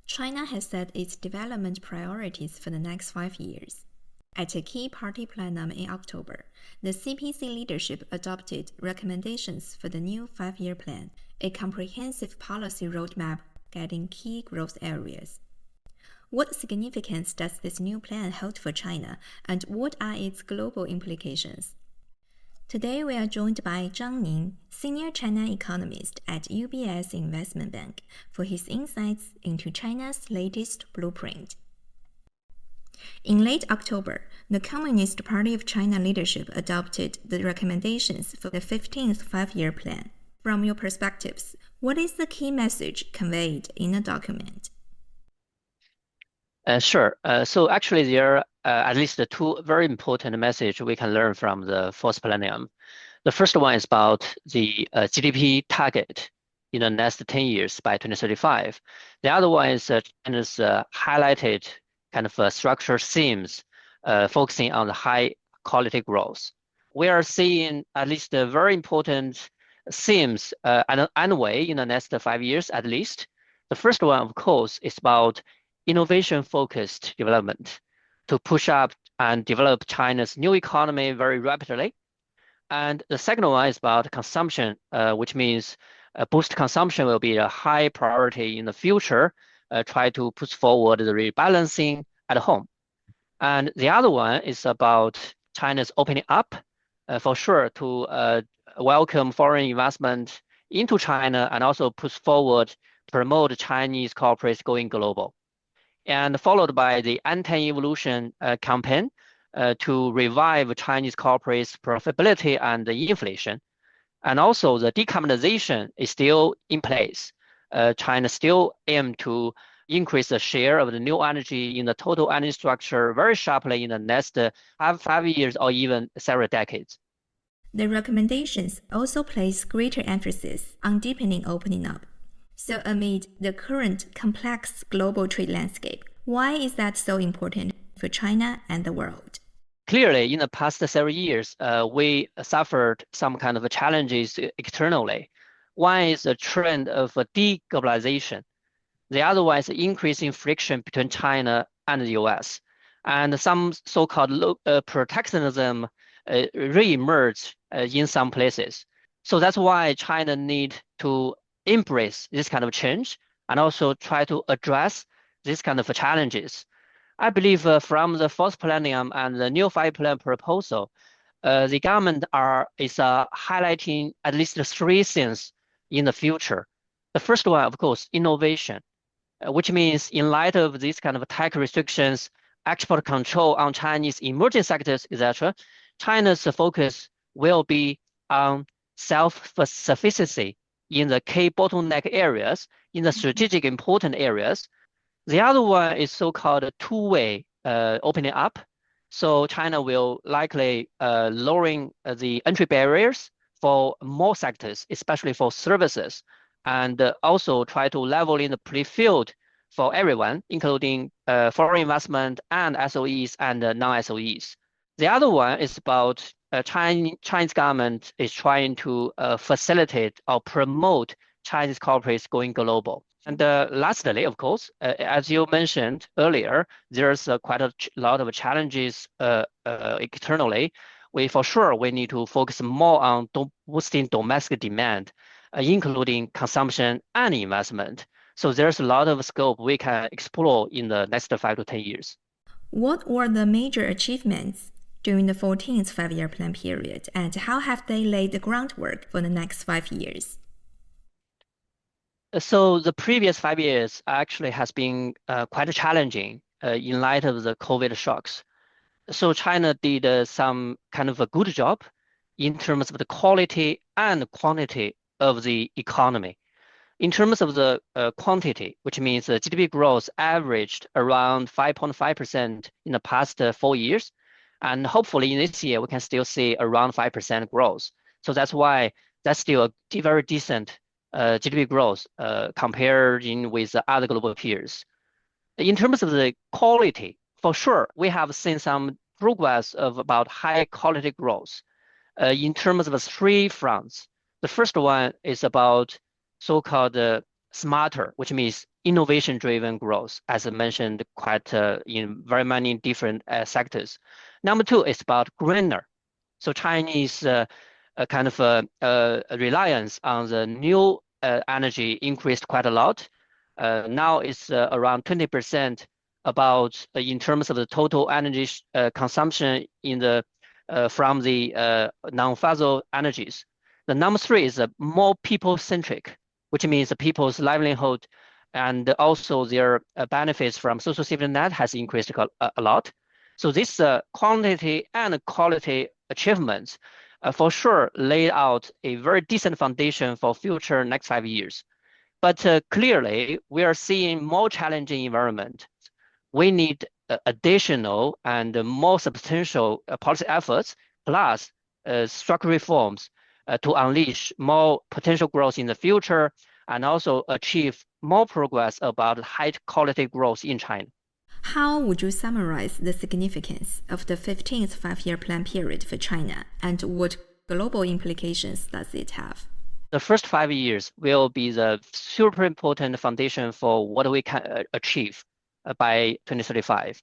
China has set its development priorities for the next 5 years. At a key party plenum in October, the CPC leadership adopted recommendations for the new 5-year plan, a comprehensive policy roadmap guiding key growth areas. What significance does this new plan hold for China, and what are its global implications? Today we are joined by Zhang Ning, Senior China Economist at UBS Investment Bank, for his insights into China's latest blueprint. In late October, the Communist Party of China leadership adopted the recommendations for the 15th 5-year plan. From your perspectives, what is the key message conveyed in the document? Sure. So actually, there are at least two very important messages we can learn from the fourth plenum. The first one is about the GDP target in the next 10 years by 2035. The other one is China's highlighted kind of structural themes focusing on the high quality growth. We are seeing at least very important themes anyway in the next 5 years at least. The first one, of course, is about innovation-focused development to push up and develop China's new economy very rapidly. And the second one is about consumption, which means boost consumption will be a high priority in the future, try to push forward the rebalancing at home. And the other one is about China's opening up, for sure, to welcome foreign investment into China and also push forward, promote Chinese corporates going global. And followed by the anti-evolution campaign to revive Chinese corporates' profitability and the inflation. And also the decarbonization is still in place. China still aims to increase the share of the new energy in the total energy structure very sharply in the next 5 years or even several decades. The recommendations also place greater emphasis on deepening opening up. So amid the current complex global trade landscape, why is that so important for China and the world? Clearly, in the past several years, we suffered some kind of challenges externally. One is the trend of deglobalization. The other one is increasing friction between China and the US. And some so-called protectionism re-emerged in some places. So that's why China needs to embrace this kind of change and also try to address this kind of challenges. I believe from the fourth plenum and the new 5-year plan proposal, the government is highlighting at least 3 things in the future. The first one, of course, innovation, which means in light of these kind of tax restrictions, export control on Chinese emerging sectors, etc., China's focus will be on self-sufficiency in the key bottleneck areas, in the strategic important areas. The other one is so-called two-way opening up. So China will likely lowering the entry barriers for more sectors, especially for services, and also try to level in the playing field for everyone, including foreign investment and SOEs and non-SOEs. The other one is about Chinese government is trying to facilitate or promote Chinese corporates going global. And lastly, of course, as you mentioned earlier, there's quite a lot of challenges externally. We need to focus more on boosting domestic demand, including consumption and investment. So there's a lot of scope we can explore in the next 5 to 10 years. What were the major achievements during the 14th 5-year plan period, and how have they laid the groundwork for the next 5 years? So the previous 5 years actually has been quite challenging in light of the COVID shocks. So China did some kind of a good job in terms of the quality and quantity of the economy. In terms of the quantity, which means the GDP growth averaged around 5.5% in the past 4 years. And hopefully in this year, we can still see around 5% growth. So that's why that's still a very decent GDP growth compared with other global peers. In terms of the quality, for sure, we have seen some progress of about high quality growth in terms of 3 fronts. The first one is about so-called smarter, which means innovation-driven growth, as I mentioned, quite in very many different sectors. Number two is about greener. So Chinese kind of reliance on the new energy increased quite a lot. Now it's around 20% about in terms of the total energy consumption in the from the non-fossil energies. The number three is more people-centric, which means the people's livelihood and also their benefits from social safety net has increased a lot. So this quantity and quality achievements for sure laid out a very decent foundation for future next 5 years. But clearly, we are seeing more challenging environment. We need additional and more substantial policy efforts, plus structural reforms to unleash more potential growth in the future and also achieve more progress about high quality growth in China. How would you summarize the significance of the 15th five-year plan period for China, and what global implications does it have? The first 5 years will be the super important foundation for what we can achieve by 2035.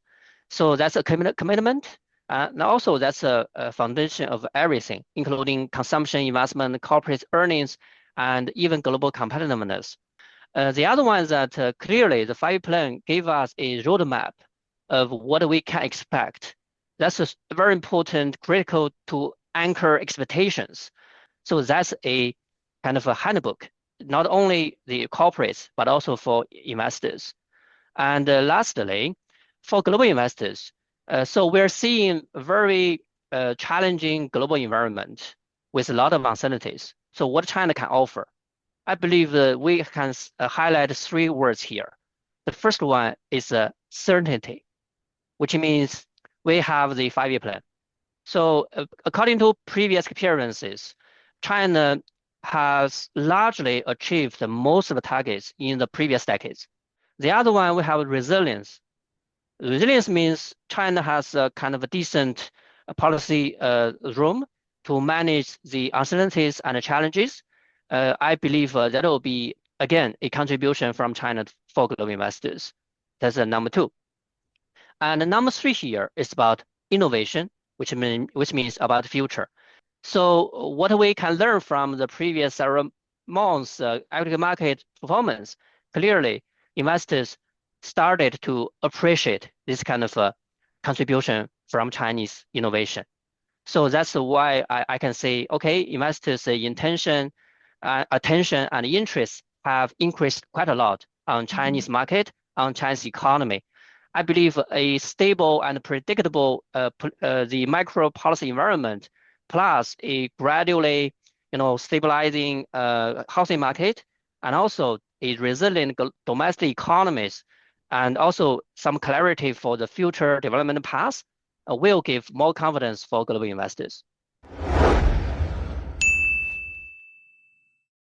So that's a commitment. And also that's a foundation of everything, including consumption, investment, corporate earnings, and even global competitiveness. The other one is that clearly the 5-year plan gave us a roadmap of what we can expect. That's very important, critical to anchor expectations. So that's a kind of a handbook, not only the corporates, but also for investors. And lastly, for global investors, so we're seeing a very challenging global environment with a lot of uncertainties. So what China can offer? I believe we can highlight 3 words here. The first one is certainty, which means we have the 5-year plan. So according to previous experiences, China has largely achieved most of the targets in the previous decades. The other one, we have resilience. Resilience means China has a kind of a decent policy room to manage the uncertainties and the challenges. I believe that will be, again, a contribution from China for global investors. That's number 2. And number 3 here is about innovation, which means about the future. So what we can learn from the previous several months' equity market performance, clearly investors started to appreciate this kind of contribution from Chinese innovation. So that's why I can say, okay, investors' intention, attention, and interest have increased quite a lot on Chinese market, on Chinese economy. I believe a stable and predictable the macro policy environment, plus a gradually, stabilizing housing market, and also a resilient domestic economies, and also some clarity for the future development path, will give more confidence for global investors.